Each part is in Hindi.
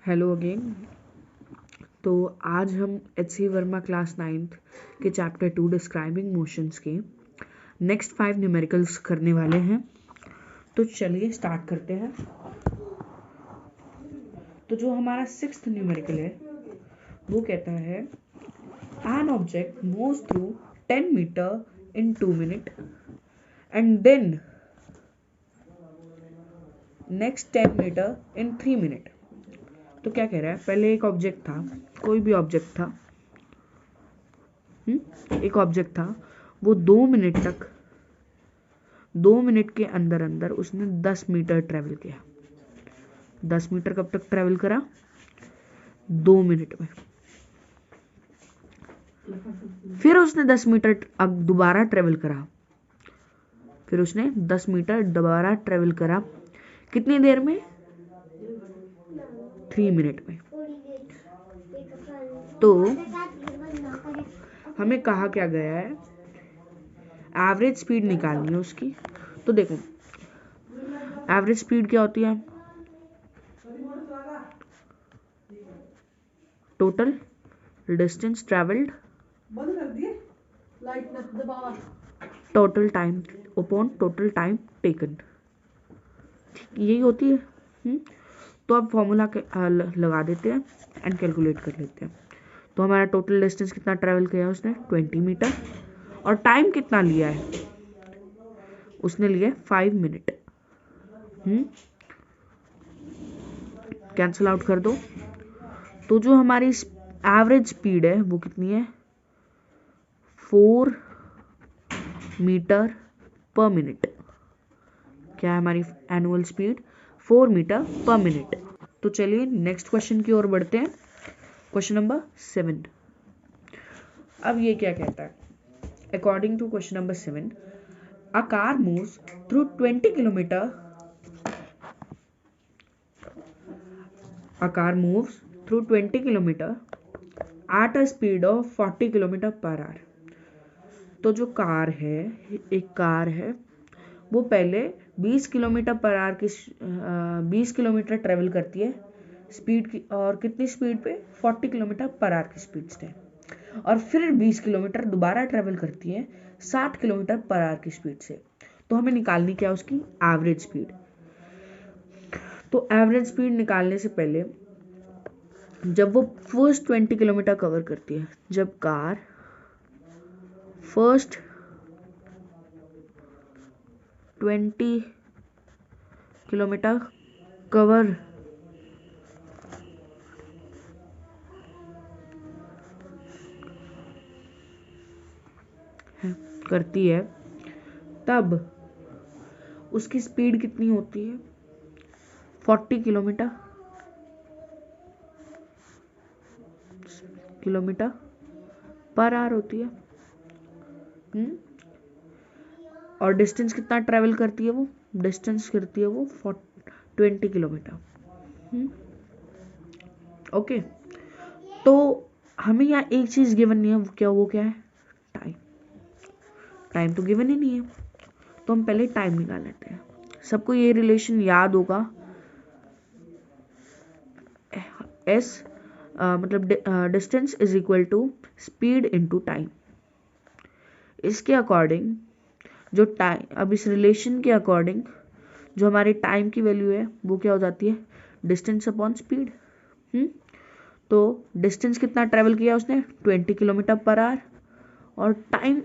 Hello again. तो आज हम एच.सी. वर्मा क्लास 9th के चैप्टर 2 डिस्क्राइबिंग मोशंस के नेक्स्ट 5 न्यूमेरिकल्स करने वाले हैं। तो चलिए स्टार्ट करते हैं। तो जो हमारा 6th न्यूमेरिकल है वो कहता है an object moves through 10 metre in 2 minute and then next 10 metre in 3 minute. तो क्या कह रहा है, पहले एक ऑब्जेक्ट था, कोई भी ऑब्जेक्ट था, एक ऑब्जेक्ट था, वो 2 मिनट के अंदर अंदर उसने 10 मीटर ट्रेवल किया। 10 मीटर कब तक ट्रेवल करा? 2 मिनट में। फिर उसने 10 मीटर दोबारा ट्रेवल करा। फिर उसने 10 मीटर दोबारा ट्रेवल करा। कितनी देर में? 3 मिनट में। तो हमें कहा क्या गया है, एवरेज स्पीड निकालनी है उसकी। तो देखो एवरेज स्पीड क्या होती है? Total distance travelled, total time upon total time taken, यही होती है। तो अब फॉर्मूला लगा देते हैं एंड कैलकुलेट कर लेते हैं। तो हमारा टोटल डिस्टेंस कितना ट्रेवल किया है उसने? 20 मीटर। और टाइम कितना लिया है उसने? लिया 5 मिनट। कैंसिल आउट कर दो। तो जो हमारी एवरेज स्पीड है वो कितनी है? 4 मीटर पर मिनट। क्या है हमारी annual speed? 4 metre per minute. तो चलिए नेक्स्ट क्वेश्चन की ओर बढ़ते हैं। Question number 7। अब ये क्या कहता है? According to question number 7, a car moves through 20 kilometre A car moves through 20 km at a speed of 40 km per hour. तो जो कार है, एक कार है, वो पहले 20 किलोमीटर पर आवर की 20 किलोमीटर ट्रेवल करती है स्पीड की, और कितनी स्पीड पे? 40 किलोमीटर पर आवर की स्पीड से। और फिर 20 किलोमीटर दोबारा ट्रेवल करती है 60 किलोमीटर पर आवर की स्पीड से। तो हमें निकालनी क्या? उसकी एवरेज स्पीड। तो एवरेज स्पीड निकालने से पहले जब वो फर्स्ट 20 किलोमीटर कवर करती है, जब कार फर्स्ट 20 किलोमीटर कवर करती है, तब उसकी स्पीड कितनी होती है? 40 किलोमीटर पर आवर होती है। और डिस्टेंस कितना ट्रेवल करती है वो? डिस्टेंस करती है वो 20 किलोमीटर। ओके। तो हमें यहाँ एक चीज गिवन नहीं है, वो क्या है? टाइम। टाइम तो गिवन ही नहीं है, तो हम पहले टाइम निकाल लेते हैं। सबको ये रिलेशन याद होगा, एस मतलब distance is equal to speed into time. इसके अकॉर्डिंग जो टाइम, अब इस रिलेशन के अकॉर्डिंग जो हमारे टाइम की वैल्यू है वो क्या हो जाती है? Distance upon speed. तो डिस्टेंस कितना ट्रेवल किया उसने? 20 किलोमीटर पर आवर। और टाइम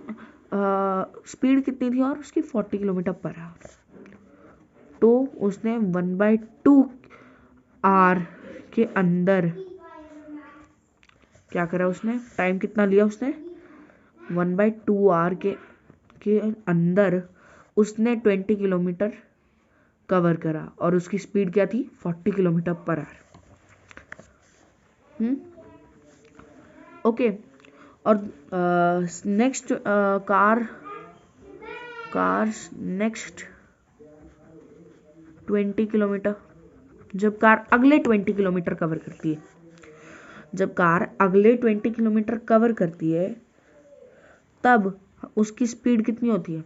स्पीड कितनी थी और उसकी? 40 किलोमीटर पर आवर। तो उसने 1/2 आवर के अंदर क्या करा उसने? टाइम कितना लिया उसने? 1/2 आवर के अंदर उसने 20 किलोमीटर कवर करा, और उसकी स्पीड क्या थी? 40 किलोमीटर पर आवर। ओके। और नेक्स्ट कार्स नेक्स्ट 20 किलोमीटर, जब कार अगले 20 किलोमीटर कवर करती है, जब कार अगले 20 किलोमीटर कवर करती है, तब उसकी स्पीड कितनी होती है?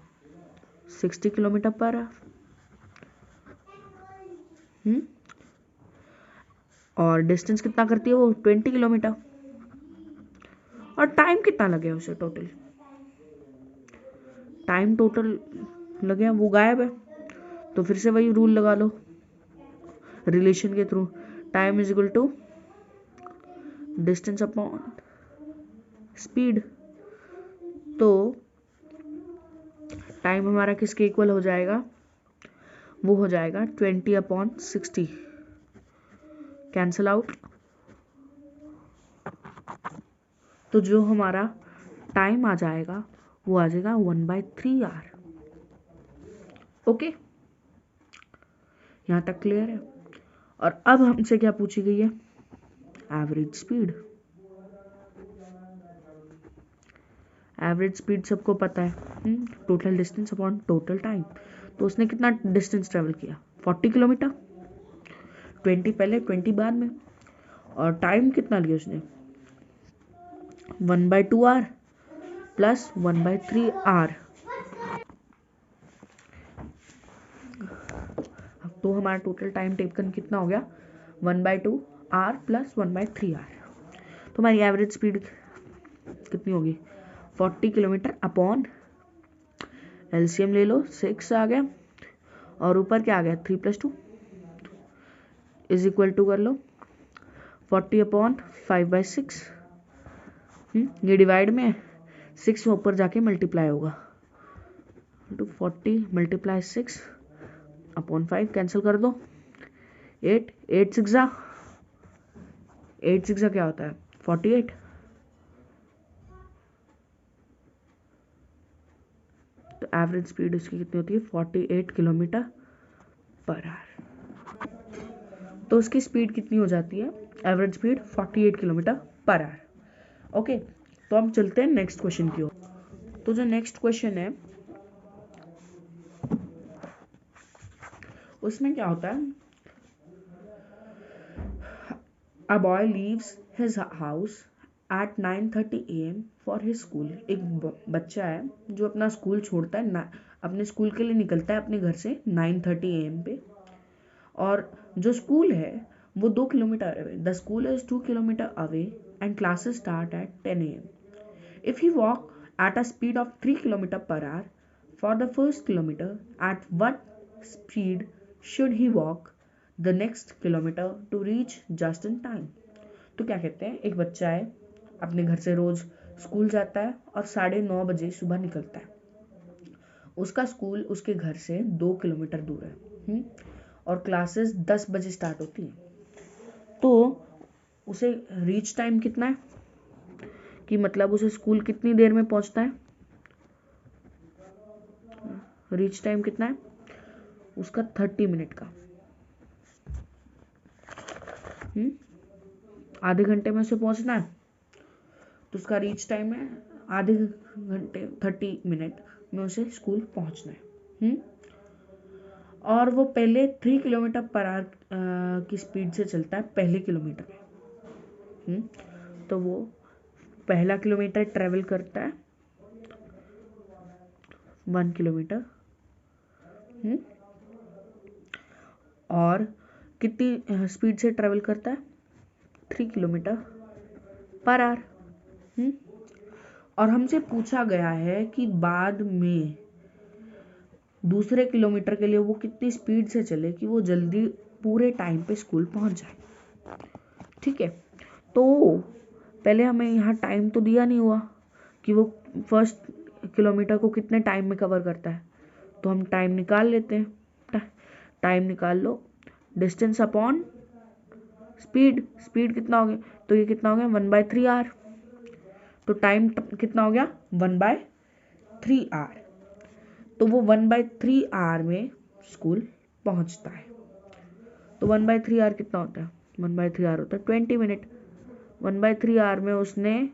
60 किलोमीटर पर आवर। और डिस्टेंस कितना करती है वो 20 किलोमीटर। और टाइम कितना लगे उसे टोटल, टाइम टोटल लगे वो गायब है। तो फिर से वही रूल लगा लो रिलेशन के थ्रू, time is equal to distance upon speed. तो टाइम हमारा किसके इक्वल हो जाएगा, वो हो जाएगा 20/60, कैंसल आउट। तो जो हमारा टाइम आ जाएगा वो आ जाएगा 1/3R। ओके, यहाँ तक क्लियर है। और अब हमसे क्या पूछी गई है, एवरेज स्पीड। एवरेज स्पीड सबको पता है, total distance upon total time. तो उसने कितना डिस्टेंस ट्रेवल किया, 40 किलोमीटर, 20 पहले 20 बाद में। और टाइम कितना लिया उसने, 1/2R प्लस 1/3R। तो हमारा टोटल टाइम टेकन कितना हो गया, 1/2R प्लस 1/3R। तो हमारी एवरेज स्पीड कितनी होगी, 40 किलोमीटर अपॉन एलसीएम ले लो, 6 आ गया और ऊपर क्या आ गया 3 + 2 इज इक्वल टू कर लो 40/5/6। ये डिवाइड में 6 में ऊपर जाके मल्टीप्लाई होगा, तो 40 × 6/5 कैंसिल कर दो, 8 8 6 क्या होता है 48। तो एवरेज स्पीड इसकी कितनी होती है 48 km/h। तो उसकी स्पीड कितनी हो जाती है, एवरेज स्पीड 48 km/h। ओके, तो हम चलते हैं नेक्स्ट क्वेश्चन की ओर। तो जो नेक्स्ट क्वेश्चन है उसमें क्या होता है, a boy leaves his house at 9:30 AM for his school. एक बच्चा है जो अपना स्कूल छोड़ता है, अपने स्कूल के लिए निकलता है अपने घर से 9:30 AM पे। और जो स्कूल है वो 2 kilometre away, the school is 2 kilometre away and classes start at 10 AM। If he walk at a speed of 3 km/h for the first kilometre, at what speed should he walk the next kilometre to reach just in time. तो क्या कहते हैं, एक बच्चा है अपने घर से रोज स्कूल जाता है और 9:30 बजे सुबह निकलता है। उसका स्कूल उसके घर से 2 किलोमीटर दूर है, और क्लासेस 10 बजे स्टार्ट होती हैं। तो उसे रीच टाइम कितना है, कि मतलब उसे स्कूल कितनी देर में पहुंचता है, रीच टाइम कितना है उसका 30 मिनट का। आधे घंटे में उसे पहुंचना है, तो उसका रीच टाइम है आधे घंटे 30 मिनट में उसे स्कूल पहुंचना है। और वो पहले 3 km/h की स्पीड से चलता है पहले किलोमीटर में। तो वो पहला किलोमीटर ट्रेवल करता है 1 किलोमीटर, और कितनी स्पीड से ट्रेवल करता है 3 km/h। और हमसे पूछा गया है कि बाद में दूसरे किलोमीटर के लिए वो कितनी स्पीड से चले कि वो जल्दी पूरे टाइम पे स्कूल पहुंच जाए। ठीक है, तो पहले हमें यहाँ टाइम तो दिया नहीं हुआ कि वो फर्स्ट किलोमीटर को कितने टाइम में कवर करता है, तो हम टाइम निकाल लेते हैं। टाइम निकाल लो, डिस्टेंस अपॉन स्पीड, स्पीड कितना हो गया, तो ये कितना हो गया 1/3R। तो टाइम कितना हो गया 1/3R। तो वो 1/3R में स्कूल पहुंचता है। तो 1/3R कितना होता है, 1/3R होता है 20 मिनट। 1/3R में उसने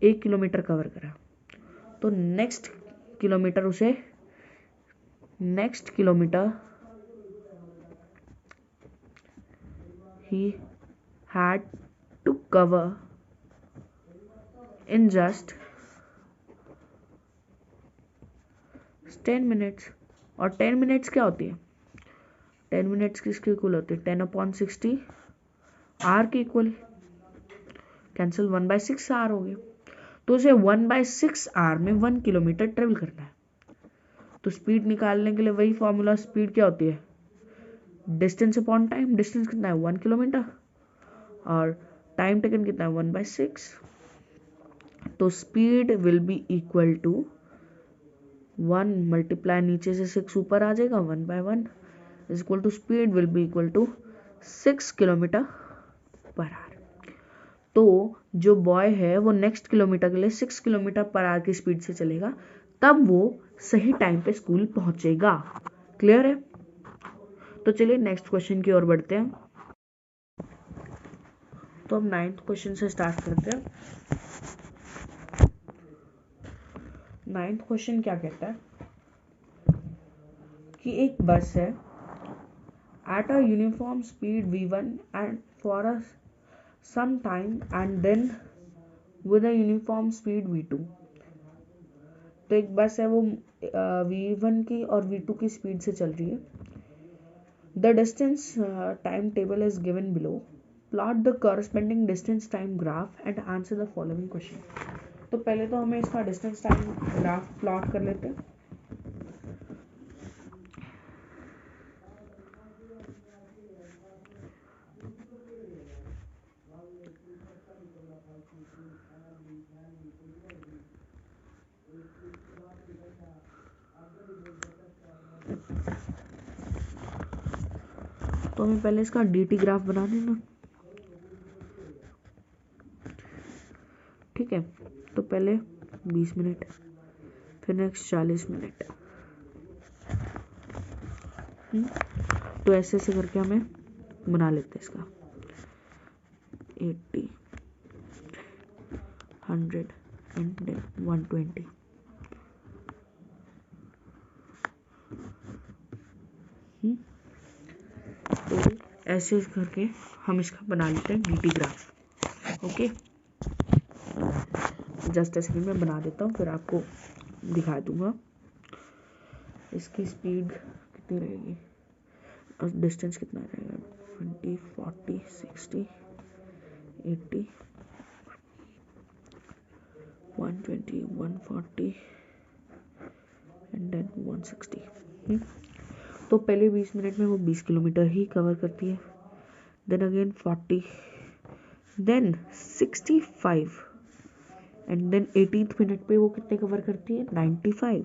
1 किलोमीटर कवर करा। तो next kilometre he had to cover in just 10 minutes। और 10 मिनट्स क्या होती है, 10 मिनट्स किसके इक्वल होती है 10/60 आर के इक्वल कैंसिल 1/6 आर हो गया। तो उसे 1/6 आर में 1 किलोमीटर ट्रेवल करना है। तो स्पीड निकालने के लिए वही फॉर्मूला, स्पीड क्या होती है, डिस्टेंस अपॉन टाइम। डिस्टेंस कितना है 1 किलोमीटर और टाइम टेकन कितना है 1/6। तो speed will be equal to 1 multiply नीचे से 6 ऊपर आ जाएगा 1/1 is equal to speed will be equal to 6 kilometre per hour. तो जो बॉय है वो नेक्स्ट किलोमीटर के लिए 6 किलोमीटर पर आवर की स्पीड से चलेगा, तब वो सही टाइम पे स्कूल पहुंचेगा। क्लियर है? तो चलिए नेक्स्ट क्वेश्चन की ओर बढ़ते हैं। तो हम 9th क्वेश्चन से स्टार्ट करते हैं। 9th क्वेश्चन क्या कहता है कि एक बस है at a uniform speed v1 and for a some time and then with a uniform speed v2। तो एक बस है वो v1 की और v2 की स्पीड से चल रही है। The distance time table is given below, plot the corresponding distance time graph and answer the following question. तो पहले तो हमें इसका डिस्टेंस टाइम ग्राफ प्लॉट कर लेते हैं। तो हमें पहले इसका dt ग्राफ बना देना। ठीक है, तो पहले 20 मिनट, फिर नेक्स्ट 40 मिनट। तो ऐसे ऐसे करके हमें बना लेते हैं इसका 80, 100 एंड 120। तो ऐसे करके हम इसका बना लेते हैं dt ग्राफ। ओके, जस्ट ऐसे मैं बना देता हूँ, फिर आपको दिखा दूंगा इसकी स्पीड कितनी रहेगी और डिस्टेंस कितना रहेगा। 20, 40, 60, 80, 120, 140 एंड देन 160। तो पहले 20 मिनट में वो 20 किलोमीटर ही कवर करती है, then again 40, then 65 and then 18th minute पे वो कितने कवर करती है 95,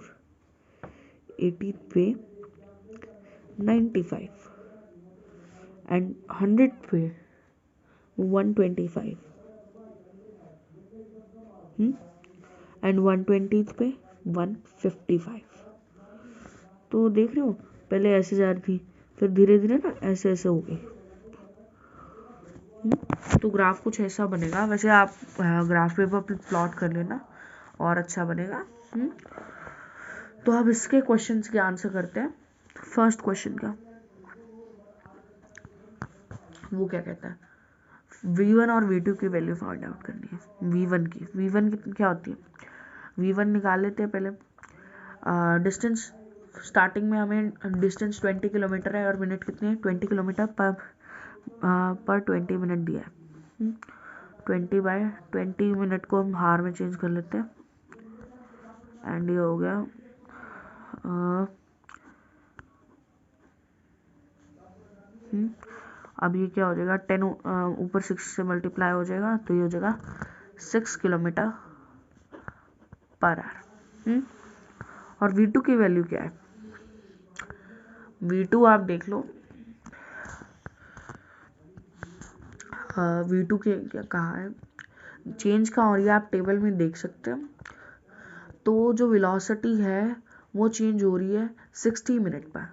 18th पे 95 एंड 100 पे 125 एंड 120th पे 155। तो देख रहे हो पहले ऐसे जा रही थी, फिर धीरे धीरे ना ऐसे ऐसे हो गई। तो ग्राफ कुछ ऐसा बनेगा। वैसे आप ग्राफ पेपर पर प्लॉट कर लेना और अच्छा बनेगा। तो अब इसके क्वेश्चंस के आंसर करते हैं। फर्स्ट क्वेश्चन का वो क्या कहता है, v1 और v2 की वैल्यू फाइंड आउट करनी है। v1 की क्या होती है, v1 निकाल लेते हैं पहले। डिस्टेंस स्टार्टिंग में हमें डिस्टेंस 20 किलोमीटर है और मिनट कितने हैं 20 किलोमीटर पर 20 मिनट दिया है। 20/20 मिनट को हम हार में चेंज कर लेते हैं एंड ये हो गया अब ये क्या हो जाएगा 10 ऊपर 6 से मल्टीप्लाई हो जाएगा, तो ये हो जाएगा 6 किलोमीटर पर आवर। और v2 की वैल्यू क्या है, v2 आप देख लो, v2 के क्या कहाँ है, चेंज कहाँ हो रही है आप टेबल में देख सकते हैं। तो जो वेलोसिटी है वो चेंज हो रही है 60 मिनट पर।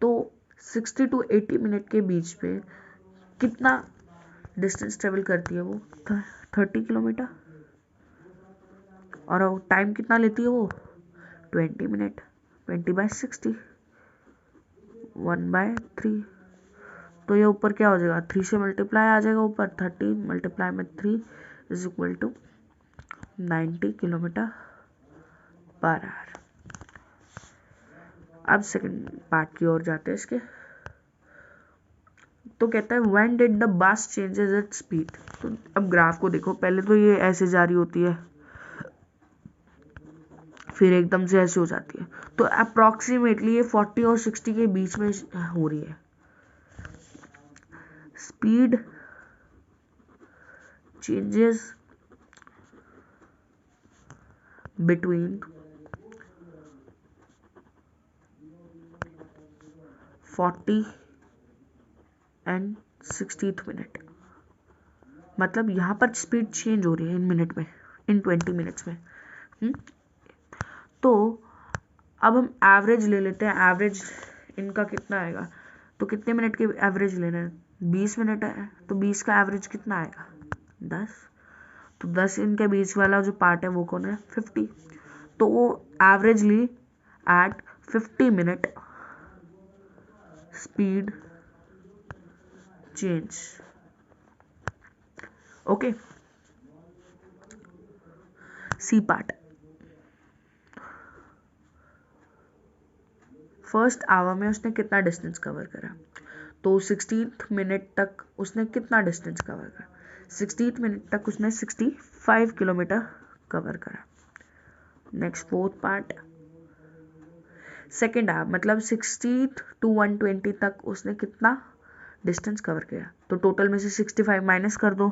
तो 60 to 80 मिनट के बीच पे कितना डिस्टेंस ट्रेवल करती है वो 30 किलोमीटर। और टाइम कितना लेती है वो 20 मिनट। 20/60 1/3। तो ये ऊपर क्या हो जाएगा 3 से मल्टीप्लाई आ जाएगा ऊपर, 30 मल्टीप्लाई में 3 is equal to 90 kilometre per hour. अब सेकंड पार्ट की ओर जाते हैं इसके। तो कहता है when did the bus changes its speed. तो अब ग्राफ को देखो, पहले तो ये ऐसे जारी होती है, फिर एकदम से ऐसे हो जाती है, तो अप्रॉक्सीमेटली ये 40 और 60 के बीच में हो रही है। Speed changes between 40 and 60th minute, मतलब यहाँ पर स्पीड चेंज हो रही है इन मिनट में, इन 20 मिनट्स में। तो अब हम एवरेज ले लेते हैं, एवरेज इनका कितना आएगा, तो कितने मिनट के एवरेज लेना है, 20 मिनट है, तो 20 का एवरेज कितना आएगा, 10। तो 10 इनके बीच वाला जो पार्ट है वो कौन है, 50। तो वो averagely at 50 minute speed change. Okay, C part. First hour में उसने कितना डिस्टेंस कवर करा, तो 60th मिनट तक उसने कितना डिस्टेंस कवर करा, 60th मिनट तक उसने 65 किलोमीटर कवर करा। Next fourth part, second hour मतलब 60th to 120 तक उसने कितना डिस्टेंस कवर किया, तो टोटल में से 65 माइनस कर दो,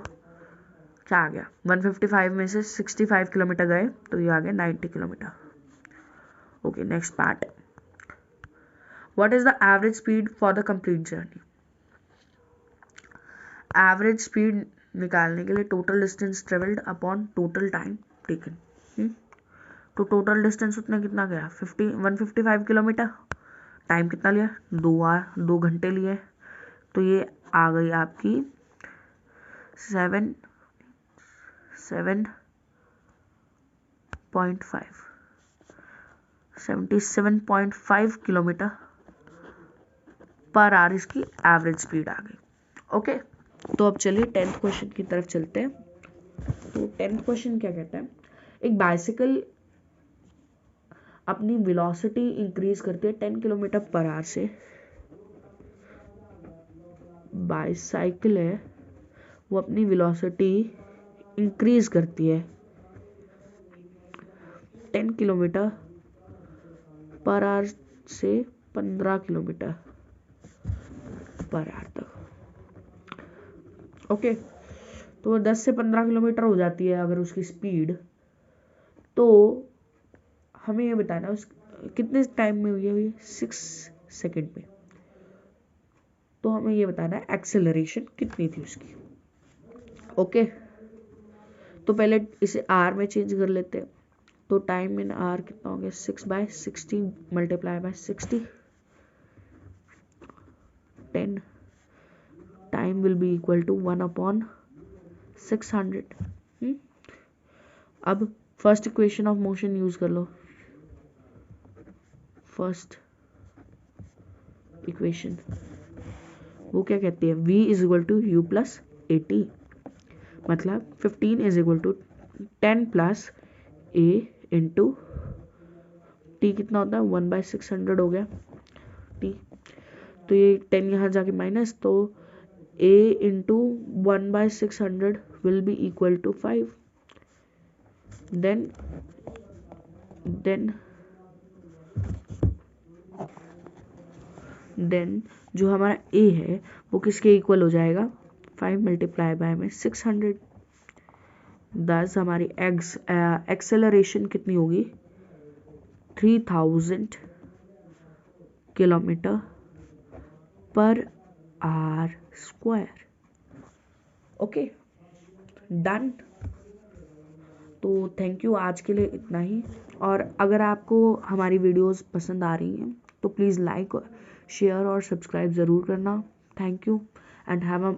क्या आ गया, 155 में से 65 किलोमीटर गए तो ये आ गया 90 kilometre. Okay, next part, what is the average speed for the complete journey. Average speed निकालने के लिए total distance travelled upon total time taken. तो टोटल डिस्टेंस उसने कितना गया, 155 किलोमीटर, टाइम कितना लिया, 2 घंटे लिए, तो ये आ गई आपकी 77.5 किलोमीटर पर आवर इसकी एवरेज स्पीड आ गई। ओके, तो अब चलिए 10th क्वेश्चन की तरफ चलते हैं। तो 10th क्वेश्चन क्या कहता है, एक बाइसिकल अपनी वेलोसिटी इंक्रीज करती है 10 किलोमीटर पर आवर से। बाइसाइकिल है वो अपनी वेलोसिटी इंक्रीज करती है 10 किलोमीटर पर आवर से 15 किलोमीटर पर आवर तक। ओके, तो 10 से 15 किलोमीटर हो जाती है अगर उसकी स्पीड, तो हमें ये बताना उस कितने टाइम में हुई है, 6 सेकेंड में। तो हमें ये बताना है एक्सेलरेशन कितनी थी उसकी। ओके, तो पहले इसे आर में चेंज कर लेते हैं, तो टाइम इन आर कितना हो गया, 6/60 multiply by 60, 10 time will be equal to 1/600। अब first equation of motion use कर लो, फर्स्ट इक्वेशन वो क्या कहती है, v is equal to u plus 80, मतलब 15 is equal to 10 plus a into t कितना होता है, 1/600 हो गया t, तो ये 10 यहाँ जाके माइनस, तो a into 1/600 will be equal to 5। Then जो हमारा a है वो किसके इक्वल हो जाएगा, 5 मल्टीप्लाई बाय में 600। 10 हमारी एक्सेलरेशन कितनी होगी, 3000 kilometre per our square. Okay, done. तो थैंक यू, आज के लिए इतना ही। और अगर आपको हमारी वीडियोस पसंद आ रही हैं तो प्लीज़ लाइक, शेयर और सब्सक्राइब ज़रूर करना। Thank you and have a